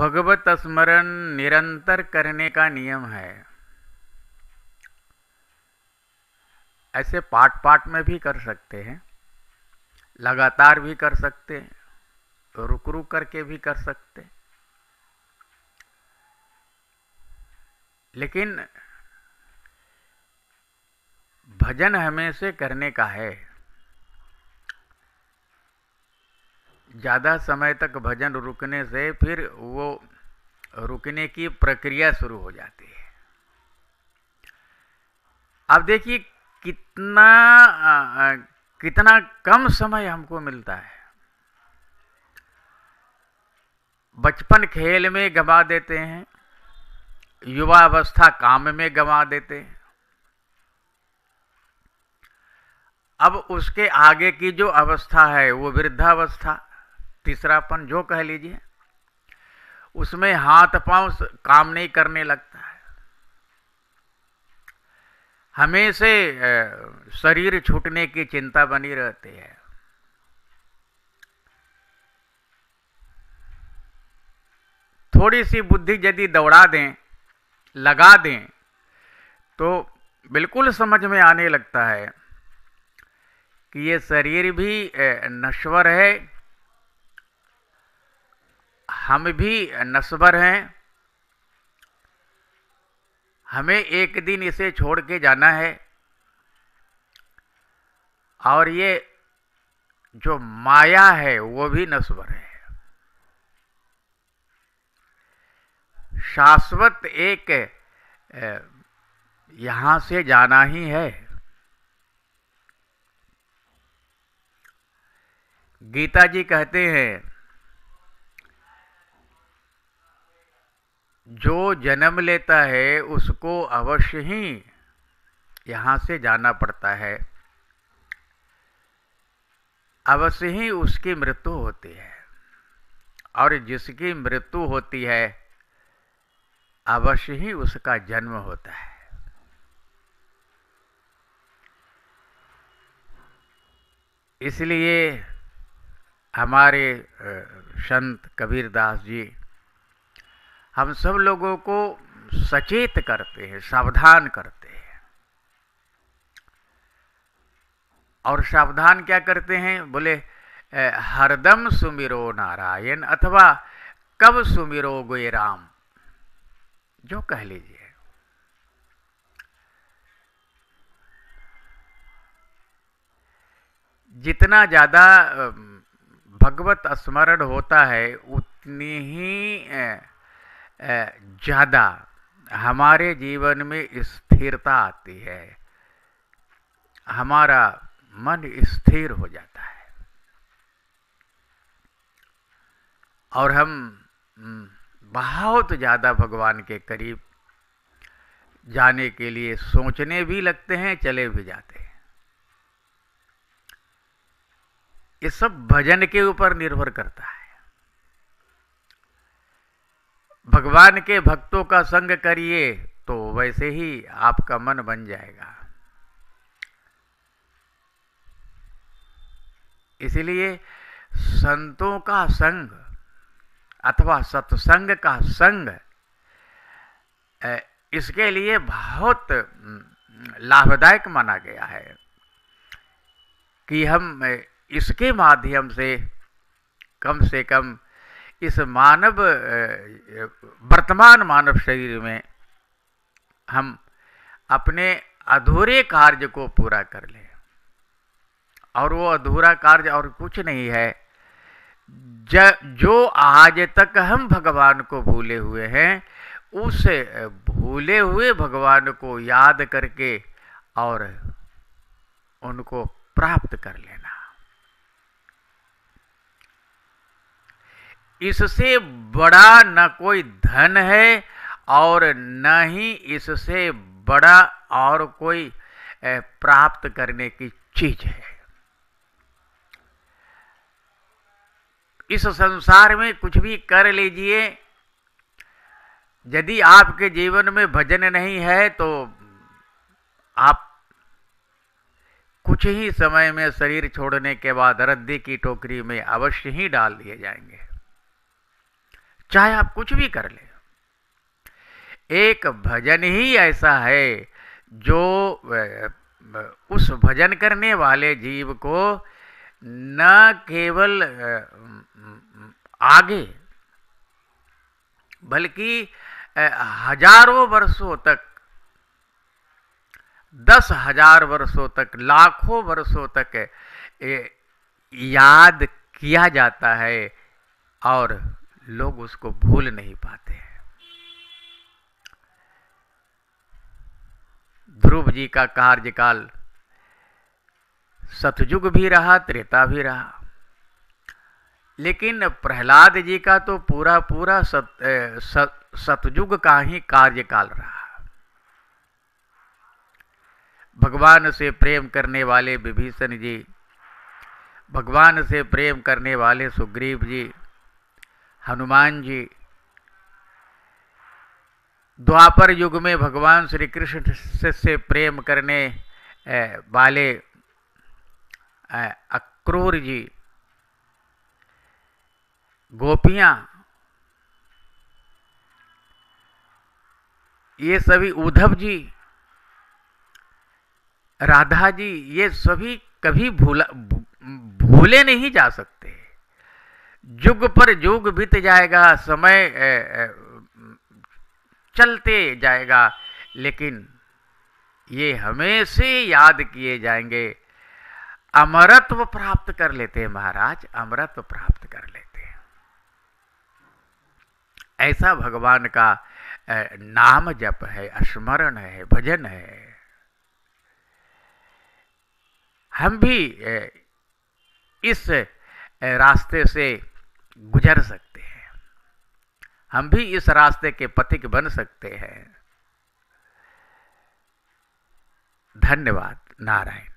भगवत स्मरण निरंतर करने का नियम है। ऐसे पार्ट पार्ट में भी कर सकते हैं, लगातार भी कर सकते हैं, रुक रुक करके भी कर सकते हैं, लेकिन भजन हमें से करने का है। ज़्यादा समय तक भजन रुकने से फिर वो रुकने की प्रक्रिया शुरू हो जाती है। अब देखिए कितना कम समय हमको मिलता है। बचपन खेल में गंवा देते हैं, युवा अवस्था काम में गंवा देते हैं। अब उसके आगे की जो अवस्था है वो वृद्धावस्था, तीसरापन जो कह लीजिए, उसमें हाथ पांव काम नहीं करने लगता है। हमें से शरीर छूटने की चिंता बनी रहती है। थोड़ी सी बुद्धि यदि दौड़ा दें, लगा दें, तो बिल्कुल समझ में आने लगता है कि ये शरीर भी नश्वर है, हम भी नश्वर हैं, हमें एक दिन इसे छोड़ के जाना है। और ये जो माया है वो भी नश्वर है। शाश्वत एक यहां से जाना ही है। गीता जी कहते हैं, जो जन्म लेता है उसको अवश्य ही यहां से जाना पड़ता है, अवश्य ही उसकी मृत्यु होती है। और जिसकी मृत्यु होती है अवश्य ही उसका जन्म होता है। इसलिए हमारे संत कबीरदास जी हम सब लोगों को सचेत करते हैं, सावधान करते हैं। और सावधान क्या करते हैं? बोले हरदम सुमिरो नारायण, अथवा कब सुमिरो गोये राम, जो कह लीजिए। जितना ज्यादा भगवत स्मरण होता है उतनी ही ज्यादा हमारे जीवन में स्थिरता आती है, हमारा मन स्थिर हो जाता है और हम बहुत ज्यादा भगवान के करीब जाने के लिए सोचने भी लगते हैं, चले भी जाते हैं। ये सब भजन के ऊपर निर्भर करता है। भगवान के भक्तों का संग करिए तो वैसे ही आपका मन बन जाएगा। इसलिए संतों का संग अथवा सत्संग का संग इसके लिए बहुत लाभदायक माना गया है कि हम इसके माध्यम से कम इस मानव वर्तमान मानव शरीर में हम अपने अधूरे कार्य को पूरा कर लें। और वो अधूरा कार्य और कुछ नहीं है, जो आज तक हम भगवान को भूले हुए हैं, उस भूले हुए भगवान को याद करके और उनको प्राप्त कर लेना। इससे बड़ा न कोई धन है और न ही इससे बड़ा और कोई प्राप्त करने की चीज है। इस संसार में कुछ भी कर लीजिए, यदि आपके जीवन में भजन नहीं है तो आप कुछ ही समय में शरीर छोड़ने के बाद रद्दी की टोकरी में अवश्य ही डाल दिए जाएंगे। चाहे आप कुछ भी कर ले। एक भजन ही ऐसा है जो उस भजन करने वाले जीव को न केवल आगे बल्कि हजारों वर्षों तक, 10,000 वर्षों तक, लाखों वर्षों तक याद किया जाता है और लोग उसको भूल नहीं पाते हैं। ध्रुव जी का कार्यकाल सतयुग भी रहा, त्रेता भी रहा, लेकिन प्रहलाद जी का तो पूरा पूरा सतयुग का ही कार्यकाल रहा। भगवान से प्रेम करने वाले विभीषण जी, भगवान से प्रेम करने वाले सुग्रीव जी, हनुमान जी, द्वापर युग में भगवान श्री कृष्ण से प्रेम करने वाले अक्रूर जी, गोपियां, ये सभी, उद्धव जी, राधा जी, ये सभी कभी भूले नहीं जा सकते। युग पर युग बीत जाएगा, समय चलते जाएगा, लेकिन ये हमेशा याद किए जाएंगे। अमरत्व प्राप्त कर लेते हैं महाराज, अमरत्व प्राप्त कर लेते हैं। ऐसा भगवान का नाम जप है, स्मरण है, भजन है। हम भी इस रास्ते से गुजर सकते हैं, हम भी इस रास्ते के पथिक बन सकते हैं। धन्यवाद। नारायण।